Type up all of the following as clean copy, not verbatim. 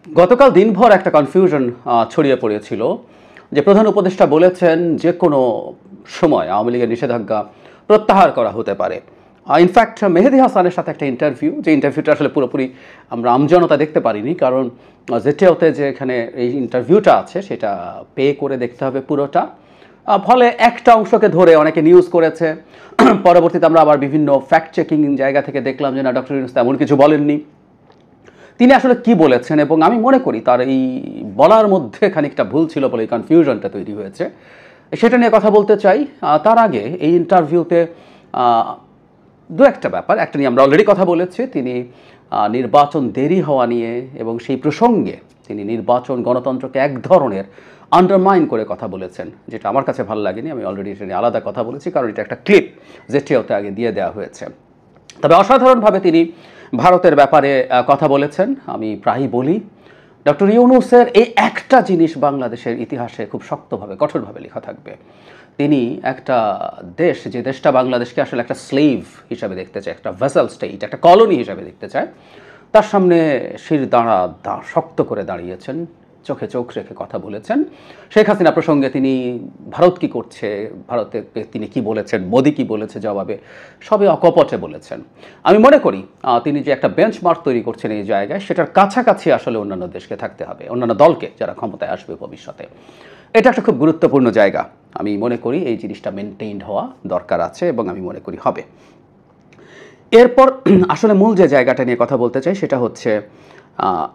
গতকাল দিনভর একটা কনফিউশন ছড়িয়ে পড়েছিল যে প্রধান উপদেষ্টা বলেছেন যে কোনো সময় আওয়ামী লীগের নিষেধাজ্ঞা প্রত্যাহার করা হতে পারে। ইনফ্যাক্ট মেহেদী হাসানের সাথে একটা ইন্টারভিউ, যে ইন্টারভিউটা আসলে পুরোপুরি আমরা আমজনতা দেখতে পারিনি, কারণ জেটিওতে যে এখানে এই ইন্টারভিউটা আছে সেটা পে করে দেখতে হবে পুরোটা। ফলে একটা অংশকে ধরে অনেকে নিউজ করেছে। পরবর্তীতে আমরা আবার বিভিন্ন ফ্যাক্ট চেকিং জায়গা থেকে দেখলাম যে না, ডক্টর ইউনূস তেমন কিছু বলেননি। তিনি আসলে কি বলেছেন, এবং আমি মনে করি তার এই বলার মধ্যে খানিকটা ভুল ছিল বলে এই কনফিউশনটা তৈরি হয়েছে, সেটা নিয়ে কথা বলতে চাই। তার আগে এই ইন্টারভিউতে দু একটা ব্যাপার, একটা নিয়ে আমরা অলরেডি কথা বলেছি। তিনি নির্বাচন দেরি হওয়া নিয়ে এবং সেই প্রসঙ্গে তিনি নির্বাচন গণতন্ত্রকে এক ধরনের আন্ডারমাইন করে কথা বলেছেন, যেটা আমার কাছে ভালো লাগেনি। আমি অলরেডি এটা নিয়ে আলাদা কথা বলেছি, কারণ এটা একটা ক্লিপ জেটিওতে আগে দিয়ে দেওয়া হয়েছে। তবে অসাধারণভাবে তিনি ভারতের ব্যাপারে কথা বলেছেন। আমি প্রায়ই বলি, ডক্টর ইউনূসের এই একটা জিনিস বাংলাদেশের ইতিহাসে খুব শক্তভাবে কঠোরভাবে লেখা থাকবে। তিনি একটা দেশ, যে দেশটা বাংলাদেশকে আসলে একটা স্লেভ হিসাবে দেখতে চায়, একটা ভেসেল স্টেট, একটা কলোনি হিসাবে দেখতে চায়, তার সামনে শির শক্ত করে দাঁড়িয়েছেন, চোখে চোখ রেখে কথা বলেছেন। শেখ হাসিনা প্রসঙ্গে তিনি ভারত কি করছে, ভারতে তিনি কি বলেছেন, মোদি কি বলেছে জবাবে, সবই অকপটে বলেছেন। আমি মনে করি তিনি যে একটা বেঞ্চমার্ক তৈরি করছেন এই জায়গায়, সেটার কাছাকাছি আসলে অন্যান্য দেশকে থাকতে হবে, অন্যান্য দলকে যারা ক্ষমতায় আসবে ভবিষ্যতে। এটা একটা খুব গুরুত্বপূর্ণ জায়গা। আমি মনে করি এই জিনিসটা মেনটেইনড হওয়া দরকার আছে, এবং আমি মনে করি হবে। এরপর আসলে মূল যে জায়গাটা নিয়ে কথা বলতে চাই সেটা হচ্ছে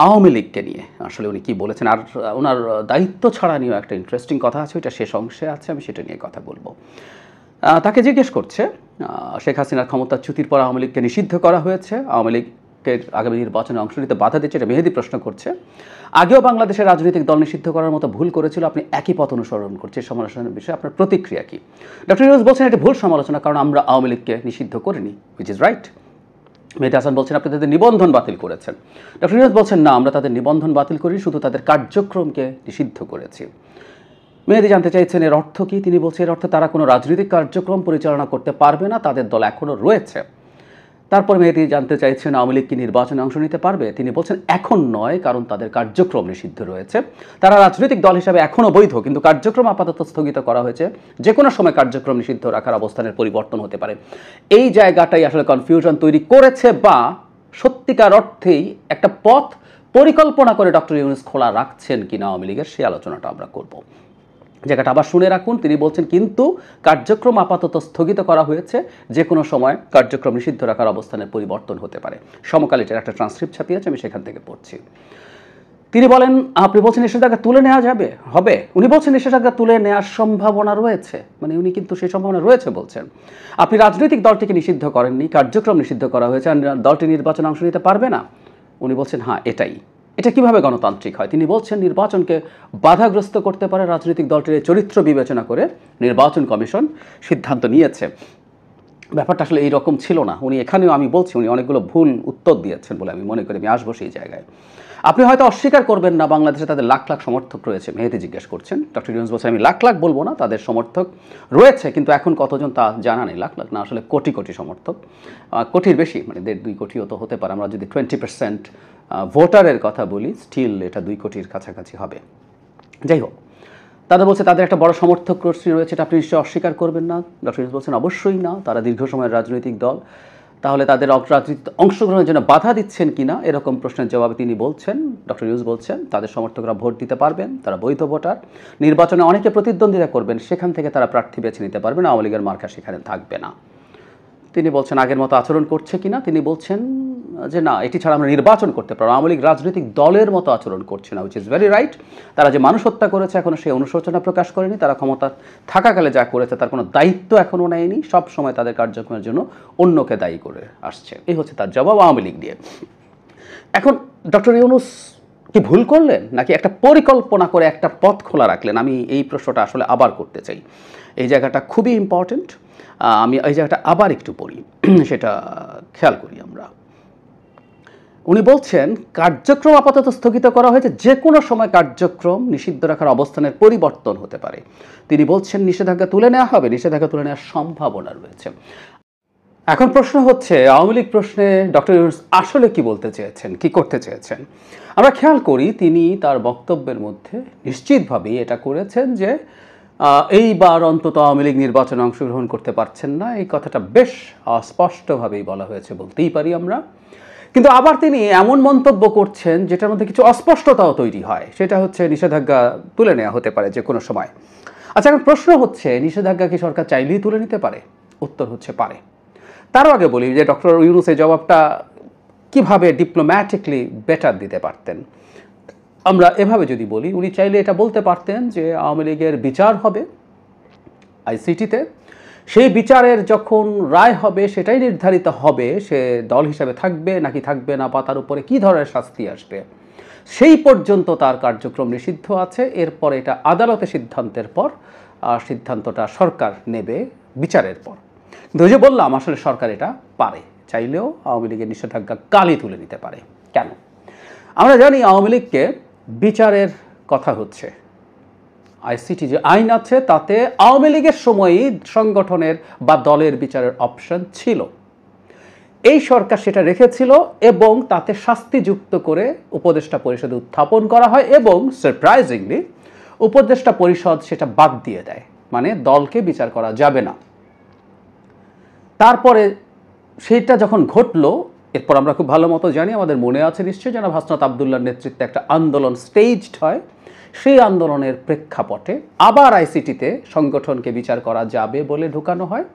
আওয়ামী লীগকে নিয়ে আসলে উনি কী বলেছেন, আর ওনার দায়িত্ব ছাড়া নিয়েও একটা ইন্টারেস্টিং কথা আছে, ওইটা শেষ অংশে আছে, আমি সেটা নিয়ে কথা বলবো। তাকে জিজ্ঞেস করছে, শেখ হাসিনার ক্ষমতাচ্যুতির পর আওয়ামী লীগকে নিষিদ্ধ করা হয়েছে, আওয়ামী লীগের আগামী নির্বাচনে অংশ নিতে বাধা দিচ্ছে, এটা মেহেদী প্রশ্ন করছে। আগেও বাংলাদেশের রাজনৈতিক দল নিষিদ্ধ করার মতো ভুল করেছিল, আপনি একই পথ অনুসরণ করছেন, সমালোচনার বিষয়ে আপনার প্রতিক্রিয়া কী? ডক্টর ইউনূস বলছেন এটা ভুল সমালোচনা, কারণ আমরা আওয়ামী লীগকে নিষিদ্ধ করিনি, হুইচ ইজ রাইট। মেহেদী হাসান বলছেন আপনি তাদের নিবন্ধন বাতিল করেছেন। ডক্টর ইউনূস বলছেন না, আমরা তাদের নিবন্ধন বাতিল করি, শুধু তাদের কার্যক্রমকে নিষিদ্ধ করেছি। মেহেদী জানতে চাইছেন এর অর্থ কী। তিনি বলছেন এর অর্থ তারা কোনো রাজনৈতিক কার্যক্রম পরিচালনা করতে পারবে না, তাদের দল এখনও রয়েছে। তারপর মেহেদী জানতে চাইছেন আওয়ামী লীগ কি নির্বাচনে অংশ নিতে পারবে। তিনি বলছেন এখন নয়, কারণ তাদের কার্যক্রম নিষিদ্ধ রয়েছে। তারা রাজনৈতিক দল হিসাবে এখনও বৈধ, কিন্তু কার্যক্রম আপাতত স্থগিত করা হয়েছে, যে কোনো সময় কার্যক্রম নিষিদ্ধ রাখার অবস্থানের পরিবর্তন হতে পারে। এই জায়গাটাই আসলে কনফিউশন তৈরি করেছে, বা সত্যিকার অর্থেই একটা পথ পরিকল্পনা করে ডক্টর ইউনূস খোলা রাখছেন কিনা আওয়ামী লীগের, সেই আলোচনাটা আমরা করব। জায়গাটা আবার শুনে রাখুন। তিনি বলছেন কিন্তু কার্যক্রম আপাতত স্থগিত করা হয়েছে, যে কোনো সময় কার্যক্রম নিষিদ্ধ রাখার অবস্থানের পরিবর্তন হতে পারে। সমকালীটার একটা ট্রান্সক্রিপ্ট ছাপিয়েছে, আমি সেখান থেকে পড়ছি। তিনি বলেন আপনি বলছেন নিষেধাজ্ঞা তুলে নেওয়া যাবে, হবে। উনি বলছেন নিষেধাজ্ঞা তুলে নেওয়ার সম্ভাবনা রয়েছে, মানে উনি কিন্তু সেই সম্ভাবনা রয়েছে বলছেন। আপনি রাজনৈতিক দলটিকে নিষিদ্ধ করেননি, কার্যক্রম নিষিদ্ধ করা হয়েছে, আর দলটি নির্বাচনে অংশ নিতে পারবে না। উনি বলছেন হ্যাঁ এটাই। এটা কিভাবে গণতান্ত্রিক হয়? তিনি বলছেন নির্বাচনকে বাধাগ্রস্ত করতে পারে রাজনৈতিক দলটির চরিত্র বিবেচনা করে নির্বাচন কমিশন সিদ্ধান্ত নিয়েছে। ব্যাপারটা আসলে এইরকম ছিল না। উনি এখানেও, আমি বলছি, উনি অনেকগুলো ভুল উত্তর দিয়েছেন বলে আমি মনে করি। আমি আসবো সেই জায়গায়। আপনি হয়তো অস্বীকার করবেন না বাংলাদেশে তাদের লাখ লাখ সমর্থক রয়েছে, মেহেদী জিজ্ঞেস করছেন। ডক্টর ইউনূস বলছেন আমি লাখ লাখ বলবো না, তাদের সমর্থক রয়েছে, কিন্তু এখন কতজন তা জানা নেই। লাখ লাখ না, আসলে কোটি কোটি সমর্থক, কোটির বেশি, মানে 1.5-2 কোটিও তো হতে পারে। আমরা যদি 20% ভোটারের কথা বলি, স্টিল এটা 2 কোটির কাছাকাছি হবে। যাই হোক, তাদের বলছে তাদের একটা বড় সমর্থক গোষ্ঠী রয়েছে, এটা আপনি নিশ্চয়ই অস্বীকার করবেন না। ডক্টর ইউনূস বলছেন অবশ্যই না, তারা দীর্ঘ সময়ের রাজনৈতিক দল। তাহলে তাদের রাজনীতিতে অংশগ্রহণের জন্য বাধা দিচ্ছেন কিনা, এরকম প্রশ্নের জবাবে তিনি বলছেন, ডক্টর ইউনূস বলছেন তাদের সমর্থকরা ভোট দিতে পারবেন, তারা বৈধ ভোটার। নির্বাচনে অনেকে প্রতিদ্বন্দ্বিতা করবেন, সেখান থেকে তারা প্রার্থী বেছে নিতে পারবেন, আওয়ামী লীগের মার্কা সেখানে থাকবে না। তিনি বলছেন আগের মতো আচরণ করছে কিনা, তিনি বলছেন যে না, এটি ছাড়া আমরা নির্বাচন করতে পারবো। আওয়ামী লীগ রাজনৈতিক দলের মতো আচরণ করছে না, উইচ ইজ ভেরি রাইট। তারা যে মানুষ হত্যা করেছে এখনও সেই অনুশোচনা প্রকাশ করেনি। তারা ক্ষমতা থাকাকালে যা করেছে তার কোনো দায়িত্ব এখনও নেয়নি। সব সময় তাদের কার্যক্রমের জন্য অন্যকে দায়ী করে আসছে। এই হচ্ছে তার জবাব আওয়ামী লীগ নিয়ে। এখন ডক্টর ইউনূস কি ভুল করলেন, নাকি একটা পরিকল্পনা করে একটা পথ খোলা রাখলেন? আমি এই প্রশ্নটা আসলে আবার করতে চাই। এই জায়গাটা খুবই ইম্পর্টেন্ট। আমি এই জায়গাটা আবার একটু পড়ি, সেটা খেয়াল করি আমরা। উনি বলছেন কার্যক্রম আপাতত স্থগিত করা হয়েছে, যে কোনো সময় কার্যক্রম নিষিদ্ধ রাখার অবস্থানের পরিবর্তন হতে পারে। তিনি বলছেন নিষেধাজ্ঞা তুলে নেওয়া হবে, নিষেধাজ্ঞা তুলে নেওয়ার সম্ভাবনা রয়েছে। এখন প্রশ্ন হচ্ছে আওয়ামী লীগ প্রশ্নে ডক্টর ইউনূস আসলে কি বলতে চেয়েছেন, কি করতে চেয়েছেন। আমরা খেয়াল করি তিনি তার বক্তব্যের মধ্যে নিশ্চিতভাবেই এটা করেছেন যে এইবার অন্তত আওয়ামী লীগ নির্বাচনে অংশগ্রহণ করতে পারছেন না, এই কথাটা বেশ স্পষ্টভাবেই বলা হয়েছে বলতেই পারি আমরা। কিন্তু আবার তিনি এমন মন্তব্য করছেন যেটার মধ্যে কিছু অস্পষ্টতাও তৈরি হয়, সেটা হচ্ছে নিষেধাজ্ঞা তুলে নেওয়া হতে পারে যে কোনো সময়। আচ্ছা, এখন প্রশ্ন হচ্ছে নিষেধাজ্ঞা কি সরকার চাইলেই তুলে নিতে পারে? উত্তর হচ্ছে পারে। তারও আগে বলি যে ডক্টর ইউনূস এই জবাবটা কিভাবে ডিপ্লোম্যাটিকলি বেটার দিতে পারতেন। আমরা এভাবে যদি বলি, উনি চাইলে এটা বলতে পারতেন যে আওয়ামী লীগের বিচার হবে আইসিটিতে, সেই বিচারের যখন রায় হবে সেটাই নির্ধারিত হবে সে দল হিসাবে থাকবে নাকি থাকবে না, বা তার উপরে কী ধরনের শাস্তি আসবে, সেই পর্যন্ত তার কার্যক্রম নিষিদ্ধ আছে। এরপর এটা আদালতে সিদ্ধান্তের পর সিদ্ধান্তটা সরকার নেবে বিচারের পর। কিন্তু ওই যে বললাম, আসলে সরকার এটা পারে, চাইলেও আওয়ামী লীগের নিষেধাজ্ঞা কালই তুলে নিতে পারে। কেন? আমরা জানি আওয়ামী লীগকে বিচারের কথা হচ্ছে, আইসিটি যে আইন আছে তাতে আওয়ামী লীগের সময়ই সংগঠনের বা দলের বিচারের অপশন ছিল। এই সরকার সেটা রেখেছিল এবং তাতে শাস্তিযুক্ত করে উপদেষ্টা পরিষদে উত্থাপন করা হয় এবং সারপ্রাইজিংলি উপদেষ্টা পরিষদ সেটা বাদ দিয়ে দেয়, মানে দলকে বিচার করা যাবে না। তারপরে সেইটা যখন ঘটলো, এরপর আমরা খুব ভালো মতো জানি, আমাদের মনে আছে নিশ্চয়ই, জনাব হাসনাত আবদুল্লাহর নেতৃত্বে একটা আন্দোলন স্টেজড হয়। সেই আন্দোলনের প্রেক্ষাপটে আবার আইসিটিতে সংগঠনকে বিচার করা যাবে বলে ঢুকানো হয়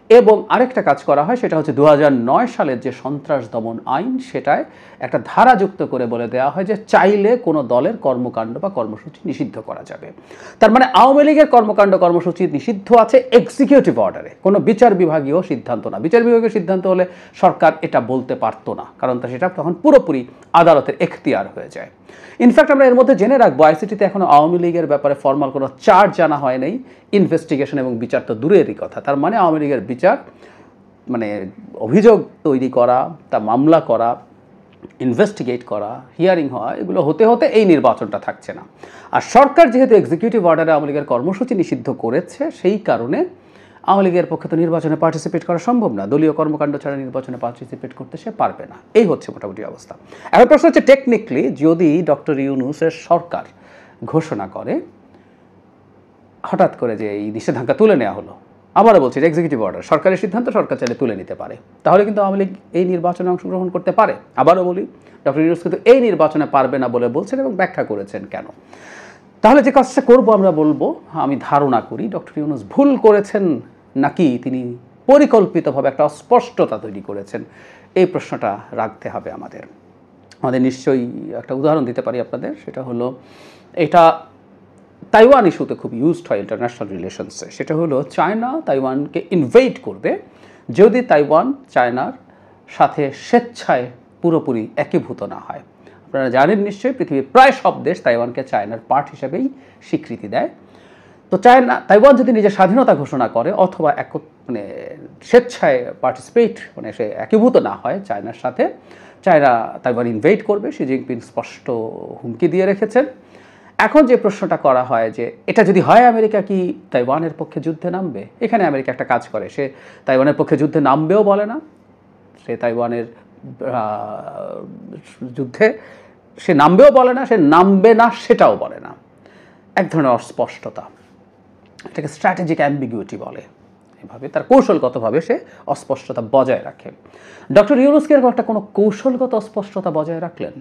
এবং আরেকটা কাজ করা হয়, সেটা হচ্ছে 2009 সালের যে সন্ত্রাস দমন আইন, সেটায় একটা ধারা যুক্ত করে বলে দেওয়া হয় যে চাইলে কোনো দলের কর্মকাণ্ড বা কর্মসূচি নিষিদ্ধ করা যাবে। তার মানে আওয়ামী লীগের কর্মকাণ্ড কর্মসূচি নিষিদ্ধ আছে এক্সিকিউটিভ অর্ডারে, কোনো বিচার বিভাগীয় সিদ্ধান্ত না। বিচার বিভাগীয় সিদ্ধান্ত হলে সরকার এটা বলতে পারতো না, কারণ সেটা তখন পুরোপুরি আদালতের এখতিয়ার হয়ে যায়। ইনফ্যাক্ট আমরা এর মধ্যে জেনে রাখবো, আইসিটিতে এখনো আওয়ামী লীগের ব্যাপারে ফর্মাল কোনো চার্জ জানা হয় নাই, ইনভেস্টিগেশন এবং বিচার তো দূরেরই কথা। তার মানে আওয়ামী লীগের বিচার, মানে অভিযোগ তৈরি করা, তা মামলা করা, ইনভেস্টিগেট করা, হিয়ারিং হওয়া, এগুলো হতে হতে এই নির্বাচনটা থাকছে না। আর সরকার যেহেতু এক্সিকিউটিভ অর্ডারে আওয়ামী লীগের কর্মসূচি নিষিদ্ধ করেছে, সেই কারণে আওয়ামী লীগের পক্ষে তো নির্বাচনে পার্টিসিপেট করা সম্ভব না, দলীয় কর্মকাণ্ড ছাড়া নির্বাচনে পার্টিসিপেট করতে সে পারবে না। এই হচ্ছে মোটামুটি অবস্থা। এখন প্রশ্ন হচ্ছে, টেকনিক্যালি যদি ডক্টর ইউনূসের সরকার ঘোষণা করে হঠাৎ করে যে এই নিষেধাজ্ঞা তুলে নেওয়া হলো, আবারও বলছি এক্সিকিউটিভ অর্ডার, সরকারের সিদ্ধান্ত, সরকার চাইলে তুলে নিতে পারে, তাহলে কিন্তু আওয়ামী লীগ এই নির্বাচনে অংশগ্রহণ করতে পারে। আবারও বলি, ডক্টর ইউনূস কিন্তু এই নির্বাচনে পারবে না বলে বলছেন এবং ব্যাখ্যা করেছেন কেন। তাহলে যে কাজটা করবো আমরা বলবো, আমি ধারণা করি ডক্টর ইউনূস ভুল করেছেন নাকি তিনি পরিকল্পিতভাবে একটা অস্পষ্টতা তৈরি করেছেন, এই প্রশ্নটা রাখতে হবে আমাদের। নিশ্চয়ই একটা উদাহরণ দিতে পারি আপনাদের, সেটা হলো, এটা তাইওয়ান ইস্যুতে খুব ইউজড হয় ইন্টারন্যাশনাল রিলেশনসে। সেটা হলো চায়না তাইওয়ানকে ইনভেড করবে যদি তাইওয়ান চায়নার সাথে স্বেচ্ছায় পুরোপুরি একীভূত না হয়। আপনারা জানেন নিশ্চয়ই, পৃথিবীর প্রায় সব দেশ তাইওয়ানকে চায়নার পার্ট হিসেবেই স্বীকৃতি দেয়। তো তাইওয়ান যদি নিজের স্বাধীনতা ঘোষণা করে অথবা মানে স্বেচ্ছায় পার্টিসিপেট, মানে সে একীভূত না হয় চায়নার সাথে, চায়না তাইওয়ান ইনভেড করবে, শি জিনপিং স্পষ্ট হুমকি দিয়ে রেখেছেন। এখন যে প্রশ্নটা করা হয় যে এটা যদি হয়, আমেরিকা কি তাইওয়ানের পক্ষে যুদ্ধে নামবে? এখানে আমেরিকা একটা কাজ করে, সে তাইওয়ানের পক্ষে যুদ্ধে নামবেও বলে না, সে তাইওয়ানের যুদ্ধে সে নামবেও বলে না, সে নামবে না সেটাও বলে না। এক ধরনের অস্পষ্টতা, এটাকে স্ট্র্যাটেজিক অ্যাম্বিগুইটি বলে। এভাবে তার কৌশলগতভাবে সে অস্পষ্টতা বজায় রাখে। ডক্টর ইউনূস কি এরকম একটা কোনো কৌশলগত অস্পষ্টতা বজায় রাখলেন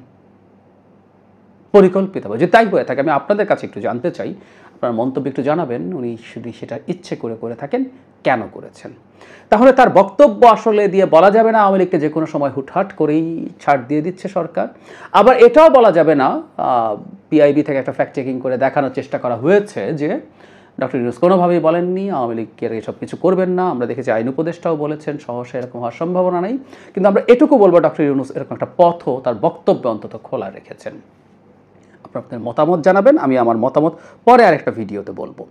পরিকল্পিতভাবে? যদি তাই হয়ে থাকে, আমি আপনাদের কাছে একটু জানতে চাই, আপনার মন্তব্য একটু জানাবেন, উনি শুধু সেটা ইচ্ছে করে থাকেন, কেন করেছেন? তাহলে তার বক্তব্য আসলে দিয়ে বলা যাবে না আওয়ামী লীগকে যে কোনো সময় হুটহাট করেই ছাড় দিয়ে দিচ্ছে সরকার। আবার এটাও বলা যাবে না, পিআইবি থেকে একটা ফ্যাক্ট চেকিং করে দেখানোর চেষ্টা করা হয়েছে যে ডক্টর ইউনূস কোনোভাবেই বলেননি আওয়ামী লীগের এসব কিছু করবেন না। আমরা দেখেছি আইন উপদেষ্টাও বলেছেন সহসা এরকম হওয়ার সম্ভাবনা নেই। কিন্তু আমরা এটুকু বলবো, ডক্টর ইউনূস এরকম একটা পথও তার বক্তব্যে অন্তত খোলা রেখেছেন। আপনাদের মতামত জানাবেন, আমি আমার মতামত পরে আরেকটা ভিডিওতে বলবো।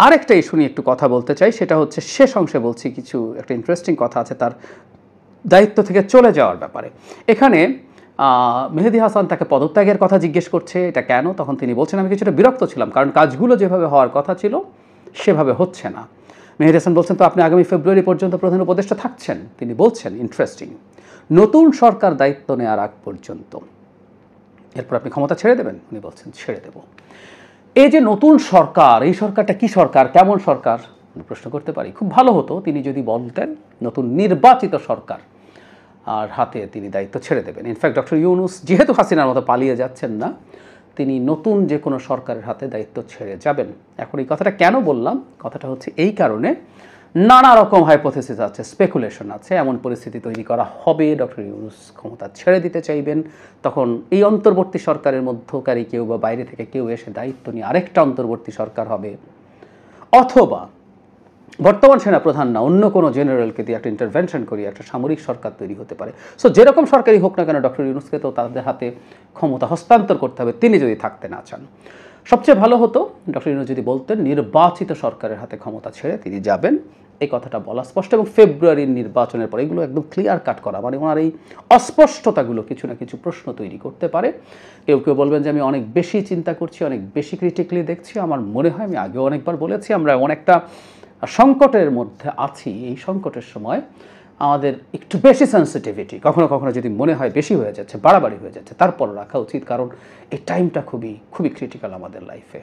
আরেকটা ইস্যু নিয়ে একটু কথা বলতে চাই, সেটা হচ্ছে শেষ অংশে বলছি কিছু একটা ইন্টারেস্টিং কথা আছে তার দায়িত্ব থেকে চলে যাওয়ার ব্যাপারে। এখানে মেহেদী হাসান তাকে পদত্যাগের কথা জিজ্ঞেস করছে, এটা কেন? তখন তিনি বলছেন, আমি কিছুটা বিরক্ত ছিলাম, কারণ কাজগুলো যেভাবে হওয়ার কথা ছিল সেভাবে হচ্ছে না। মেহেদী হাসান বলছেন, তো আপনি আগামী ফেব্রুয়ারি পর্যন্ত প্রধান উপদেষ্টা থাকছেন। তিনি বলছেন, ইন্টারেস্টিং, নতুন সরকার দায়িত্ব নেওয়ার আগ পর্যন্ত, এরপর আপনি ক্ষমতা ছেড়ে দেবেন? উনি বলছেন, ছেড়ে দেব। এই যে নতুন সরকার, এই সরকারটা কি সরকার, কেমন সরকার প্রশ্ন করতে পারি। খুব ভালো হতো তিনি যদি বলতেন নতুন নির্বাচিত সরকার আর হাতে তিনি দায়িত্ব ছেড়ে দেবেন। ইনফ্যাক্ট ডক্টর ইউনূস যেহেতু হাসিনার মতো পালিয়ে যাচ্ছেন না, তিনি নতুন যে কোনো সরকারের হাতে দায়িত্ব ছেড়ে যাবেন। এখন এই কথাটা কেন বললাম? কথাটা হচ্ছে এই কারণে, নানা রকম হাইপোথেসিস আছে, স্পেকুলেশন আছে, এমন পরিস্থিতি তৈরি করা হবে ডক্টর ইউনূস ক্ষমতা ছেড়ে দিতে চাইবেন, তখন এই অন্তর্বর্তী সরকারের মধ্যকারী কেউ বা বাইরে থেকে কেউ এসে দায়িত্ব নিয়ে আরেকটা অন্তর্বর্তী সরকার হবে, অথবা বর্তমান সেনাপ্রধান না অন্য কোনো জেনারেলকে দিয়ে একটা ইন্টারভেনশন করি একটা সামরিক সরকার তৈরি হতে পারে। সো যেরকম সরকারই হোক না কেন, ডক্টর ইউনূসকে তো তাদের হাতে ক্ষমতা হস্তান্তর করতে হবে তিনি যদি থাকতে না চান। সবচেয়ে ভালো হতো ডক্টর ইউনূস যদি বলতেন নির্বাচিত সরকারের হাতে ক্ষমতা ছেড়ে তিনি যাবেন, এই কথাটা বলা স্পষ্ট, এবং ফেব্রুয়ারির নির্বাচনের পর এগুলো একদম ক্লিয়ার কাট করা, মানে ওনার এই অস্পষ্টতাগুলো কিছু না কিছু প্রশ্ন তৈরি করতে পারে। কেউ কেউ বলবেন যে আমি অনেক বেশি চিন্তা করছি, অনেক বেশি ক্রিটিক্যালি দেখছি। আমার মনে হয়, আমি আগেও অনেকবার বলেছি, আমরা অনেকটা সংকটের মধ্যে আছি। এই সংকটের সময় আমাদের একটু বেশি সেন্সিটিভিটি কখনো কখনো যদি মনে হয় বেশি হয়ে যাচ্ছে, বাড়াবাড়ি হয়ে যাচ্ছে, তারপর রাখা উচিত, কারণ এই টাইমটা খুবই খুবই ক্রিটিক্যাল আমাদের লাইফে।